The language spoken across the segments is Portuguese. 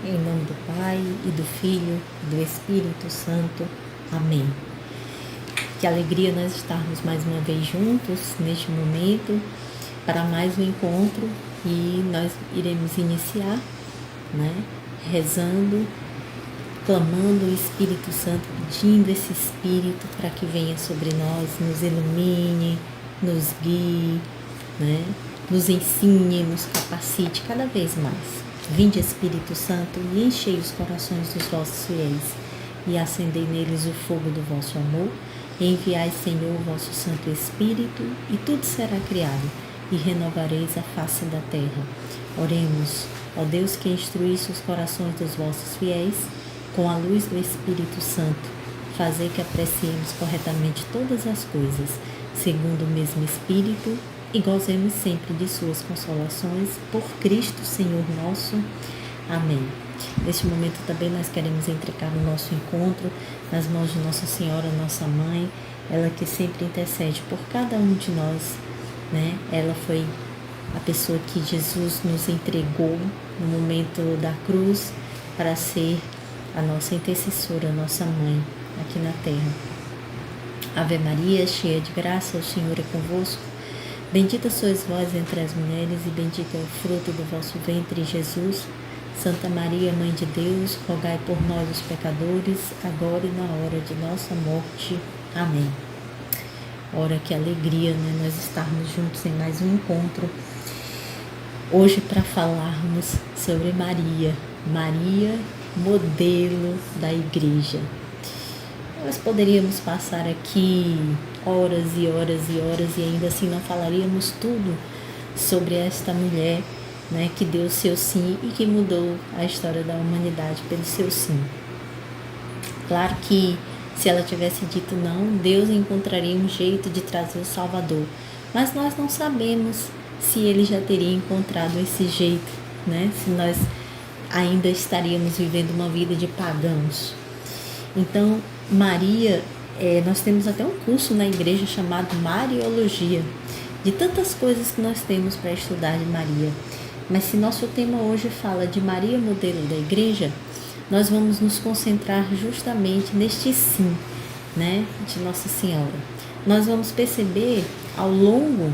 Em nome do Pai, e do Filho, e do Espírito Santo. Amém. Que alegria nós estarmos mais uma vez juntos neste momento para mais um encontro, e nós iremos iniciar, rezando, clamando o Espírito Santo, pedindo esse Espírito para que venha sobre nós, nos ilumine, nos guie, nos ensine, nos capacite cada vez mais. Vinde, Espírito Santo, e enchei os corações dos vossos fiéis, e acendei neles o fogo do vosso amor, e enviai, Senhor, o vosso Santo Espírito, e tudo será criado, e renovareis a face da terra. Oremos, ó Deus, que instruísse os corações dos vossos fiéis, com a luz do Espírito Santo, fazer que apreciemos corretamente todas as coisas, segundo o mesmo Espírito, e gozemos sempre de suas consolações, por Cristo Senhor nosso. Amém. Neste momento também nós queremos entregar o nosso encontro nas mãos de Nossa Senhora, nossa Mãe, ela que sempre intercede por cada um de nós, Ela foi a pessoa que Jesus nos entregou no momento da cruz para ser a nossa intercessora, a nossa Mãe aqui na terra. Ave Maria, cheia de graça, o Senhor é convosco. Bendita sois vós entre as mulheres, e bendito é o fruto do vosso ventre, Jesus. Santa Maria, Mãe de Deus, rogai por nós, os pecadores, agora e na hora de nossa morte. Amém. Ora, que alegria, nós estarmos juntos em mais um encontro. Hoje, para falarmos sobre Maria. Maria, modelo da igreja. Nós poderíamos passar aqui horas e horas e horas e ainda assim não falaríamos tudo sobre esta mulher, que deu o seu sim e que mudou a história da humanidade pelo seu sim. Claro que se ela tivesse dito não, Deus encontraria um jeito de trazer o Salvador, mas nós não sabemos se ele já teria encontrado esse jeito, se nós ainda estaríamos vivendo uma vida de pagãos. Então, Maria, nós temos até um curso na igreja chamado Mariologia, de tantas coisas que nós temos para estudar de Maria. Mas se nosso tema hoje fala de Maria, modelo da igreja, nós vamos nos concentrar justamente neste sim, de Nossa Senhora. Nós vamos perceber ao longo,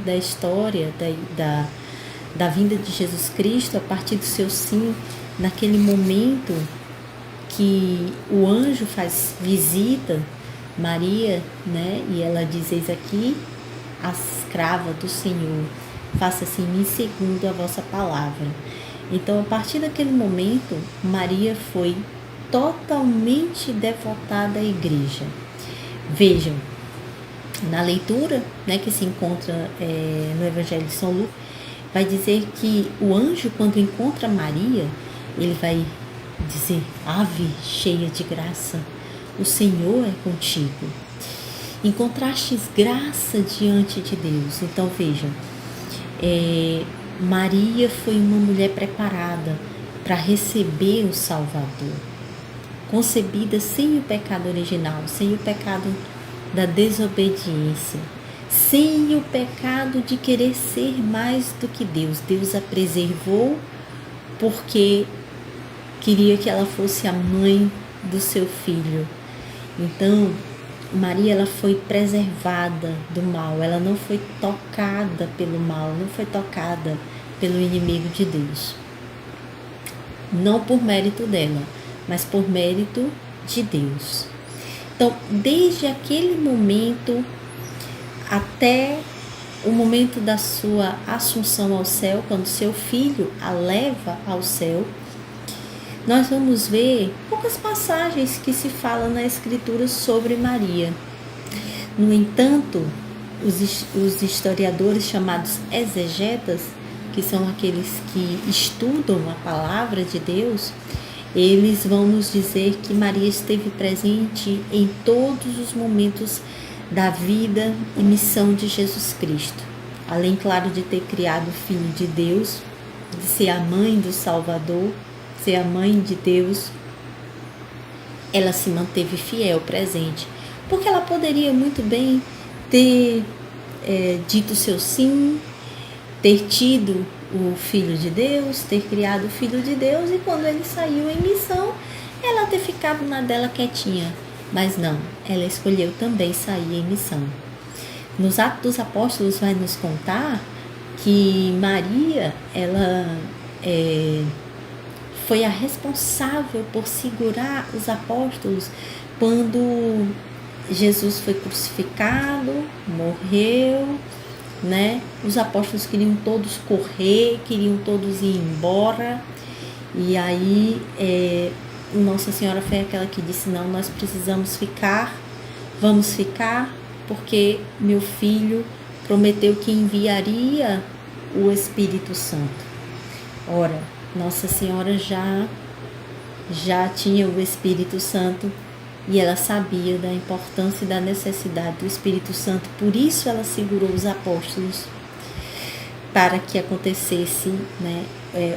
da história da vinda de Jesus Cristo, a partir do seu sim, naquele momento que o anjo faz visita Maria, e ela diz: eis aqui a escrava do Senhor, faça-se em mim segundo a vossa palavra. Então, a partir daquele momento, Maria foi totalmente devotada à igreja. Vejam, na leitura, que se encontra no Evangelho de São Lucas, vai dizer que o anjo, quando encontra Maria, ele vai dizer: ave cheia de graça, o Senhor é contigo. Encontrastes graça diante de Deus. Então vejam, Maria foi uma mulher preparada para receber o Salvador, concebida sem o pecado original, sem o pecado da desobediência, sem o pecado de querer ser mais do que Deus. Deus a preservou porque queria que ela fosse a mãe do seu filho. Então, Maria, ela foi preservada do mal, ela não foi tocada pelo mal, não foi tocada pelo inimigo de Deus. Não por mérito dela, mas por mérito de Deus. Então, desde aquele momento até o momento da sua assunção ao céu, quando seu filho a leva ao céu, nós vamos ver poucas passagens que se falam na Escritura sobre Maria. No entanto, os historiadores chamados exegetas, que são aqueles que estudam a palavra de Deus, eles vão nos dizer que Maria esteve presente em todos os momentos da vida e missão de Jesus Cristo. Além, claro, de ter criado o Filho de Deus, de ser a mãe do Salvador, ser a mãe de Deus, ela se manteve fiel, presente, porque ela poderia muito bem ter dito seu sim, ter tido o Filho de Deus, ter criado o Filho de Deus, e quando ele saiu em missão, ela ter ficado na dela quietinha. Mas não, ela escolheu também sair em missão. Nos Atos dos Apóstolos vai nos contar que Maria, ela foi a responsável por segurar os apóstolos quando Jesus foi crucificado, morreu, né? Os apóstolos queriam todos correr, queriam todos ir embora, e aí Nossa Senhora foi aquela que disse: não, nós precisamos ficar, vamos ficar, porque meu filho prometeu que enviaria o Espírito Santo. Ora, Nossa Senhora já tinha o Espírito Santo, e ela sabia da importância e da necessidade do Espírito Santo, por isso ela segurou os apóstolos para que acontecesse, né,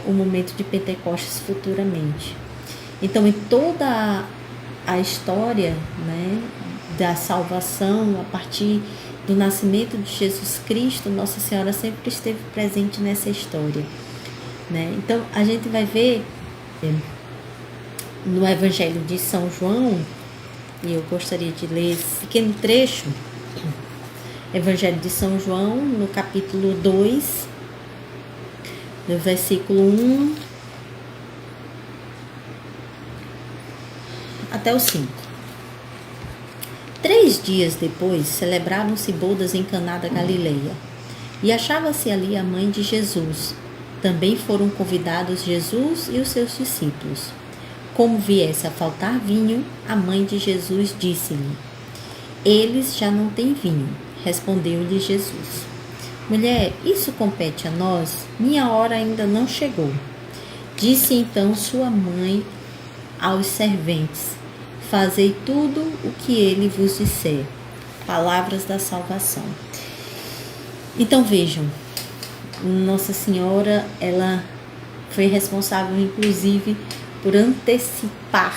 o momento de Pentecostes futuramente. Então, em toda a história, né, da salvação, a partir do nascimento de Jesus Cristo, Nossa Senhora sempre esteve presente nessa história, né? Então, a gente vai ver no Evangelho de São João, e eu gostaria de ler esse pequeno trecho, Evangelho de São João, no capítulo 2, no versículo 1 até o 5. 3 dias depois, celebraram-se bodas em Caná da Galileia, e achava-se ali a mãe de Jesus. Também foram convidados Jesus e os seus discípulos. Como viesse a faltar vinho, a mãe de Jesus disse-lhe: eles já não têm vinho. Respondeu-lhe Jesus: mulher, isso compete a nós? Minha hora ainda não chegou. Disse então sua mãe aos serventes: fazei tudo o que ele vos disser. Palavras da salvação. Então vejam, Nossa Senhora, ela foi responsável inclusive por antecipar,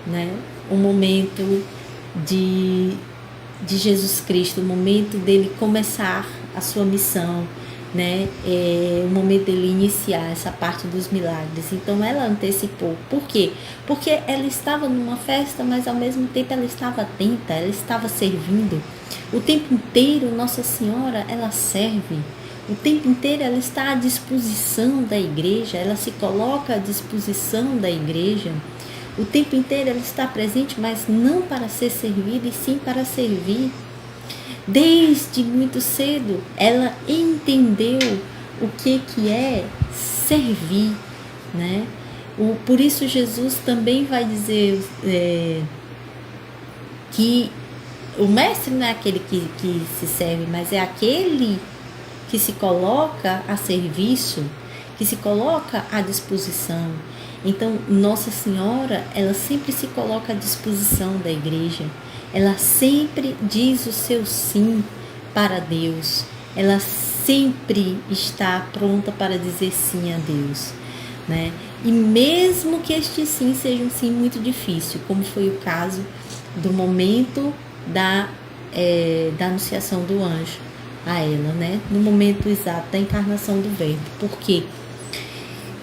né, o momento de Jesus Cristo, o momento dele começar a sua missão, né, o momento dele iniciar essa parte dos milagres. Então ela antecipou. Por quê? Porque ela estava numa festa, mas ao mesmo tempo ela estava atenta, ela estava servindo. O tempo inteiro Nossa Senhora, ela serve. O tempo inteiro ela está à disposição da igreja, ela se coloca à disposição da igreja. O tempo inteiro ela está presente, mas não para ser servida, e sim para servir. Desde muito cedo, ela entendeu o que é servir, né? Por isso Jesus também vai dizer que o mestre não é aquele que se serve, mas é aquele que se coloca a serviço, que se coloca à disposição. Então, Nossa Senhora, ela sempre se coloca à disposição da igreja. Ela sempre diz o seu sim para Deus. Ela sempre está pronta para dizer sim a Deus, né? E mesmo que este sim seja um sim muito difícil, como foi o caso do momento da anunciação do anjo a ela, né? No momento exato da encarnação do Verbo. Porque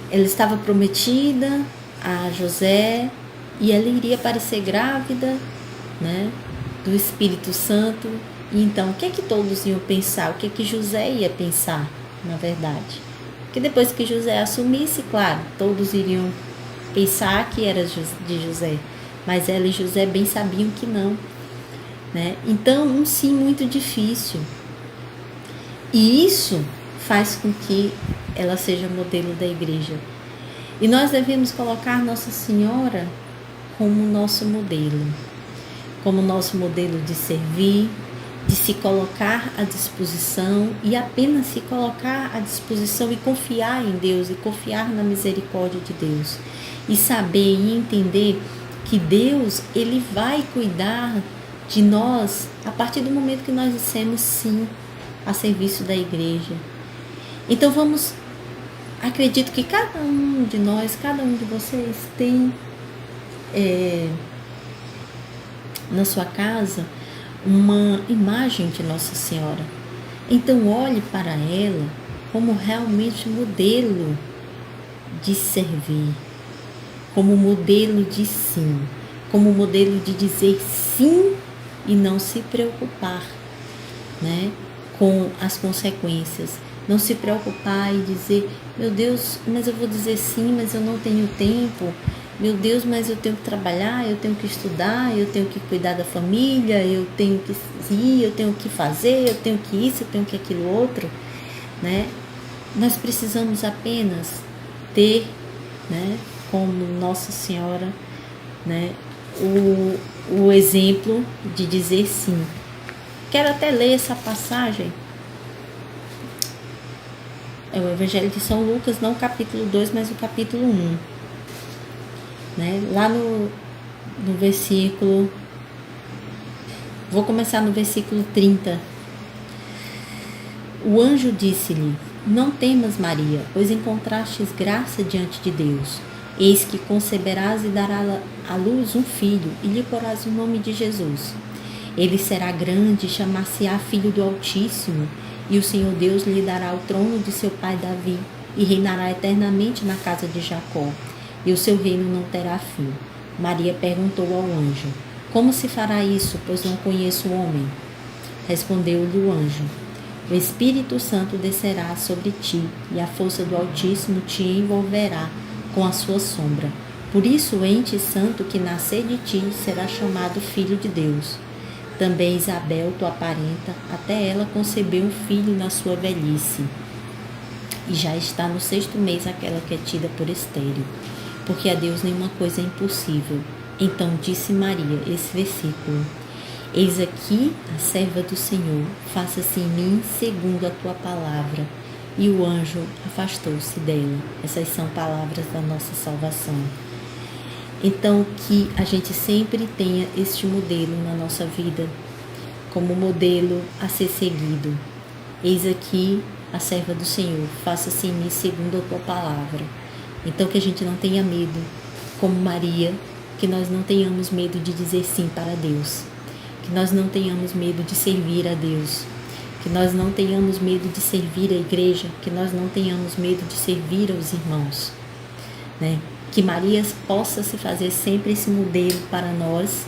ela estava prometida a José e ela iria parecer grávida, né, do Espírito Santo. E então, o que é que todos iam pensar? O que é que José ia pensar, na verdade? Porque depois que José assumisse, claro, todos iriam pensar que era de José, mas ela e José bem sabiam que não, né? Então, um sim muito difícil. E isso faz com que ela seja modelo da igreja. E nós devemos colocar Nossa Senhora como nosso modelo de servir, de se colocar à disposição, e apenas se colocar à disposição e confiar em Deus, e confiar na misericórdia de Deus, e saber e entender que Deus, ele vai cuidar de nós a partir do momento que nós dissemos sim a serviço da igreja. Então acredito que cada um de nós, cada um de vocês tem na sua casa uma imagem de Nossa Senhora. Então olhe para ela como realmente modelo de servir, como modelo de sim, como modelo de dizer sim e não se preocupar, né, com as consequências. Não se preocupar e dizer, meu Deus, mas eu vou dizer sim, mas eu não tenho tempo. Meu Deus, mas eu tenho que trabalhar, eu tenho que estudar, eu tenho que cuidar da família, eu tenho que ir, eu tenho que fazer, eu tenho que isso, eu tenho que aquilo outro, né? Nós precisamos apenas ter, né, como Nossa Senhora, né, o exemplo de dizer sim. Quero até ler essa passagem. É o Evangelho de São Lucas, não o capítulo 2, mas o capítulo 1. Né? Lá no versículo... Vou começar no versículo 30. O anjo disse-lhe, não temas, Maria, pois encontrastes graça diante de Deus. Eis que conceberás e darás à luz um filho, e lhe porás o nome de Jesus. Ele será grande e chamar-se-á Filho do Altíssimo, e o Senhor Deus lhe dará o trono de seu pai Davi, e reinará eternamente na casa de Jacó, e o seu reino não terá fim. Maria perguntou ao anjo, como se fará isso, pois não conheço o homem? Respondeu-lhe o anjo, o Espírito Santo descerá sobre ti, e a força do Altíssimo te envolverá com a sua sombra. Por isso o ente santo que nascer de ti será chamado Filho de Deus. Também Isabel, tua parenta, até ela concebeu um filho na sua velhice. E já está no 6º mês aquela que é tida por estéril, porque a Deus nenhuma coisa é impossível. Então disse Maria, esse versículo, eis aqui a serva do Senhor, faça-se em mim segundo a tua palavra. E o anjo afastou-se dela. Essas são palavras da nossa salvação. Então, que a gente sempre tenha este modelo na nossa vida, como modelo a ser seguido. Eis aqui a serva do Senhor, faça-se em mim segundo a tua palavra. Então, que a gente não tenha medo, como Maria, que nós não tenhamos medo de dizer sim para Deus, que nós não tenhamos medo de servir a Deus, que nós não tenhamos medo de servir a igreja, que nós não tenhamos medo de servir aos irmãos, né? Que Maria possa se fazer sempre esse modelo para nós,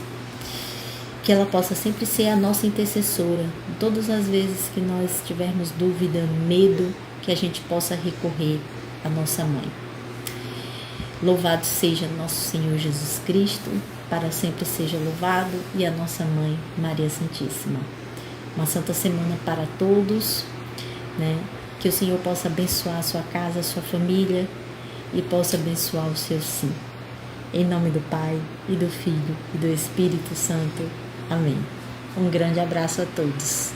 que ela possa sempre ser a nossa intercessora. Todas as vezes que nós tivermos dúvida, medo, que a gente possa recorrer à nossa mãe. Louvado seja nosso Senhor Jesus Cristo, para sempre seja louvado, e a nossa mãe, Maria Santíssima. Uma santa semana para todos, né? Que o Senhor possa abençoar a sua casa, a sua família, e possa abençoar o seu sim. Em nome do Pai, e do Filho, e do Espírito Santo. Amém. Um grande abraço a todos.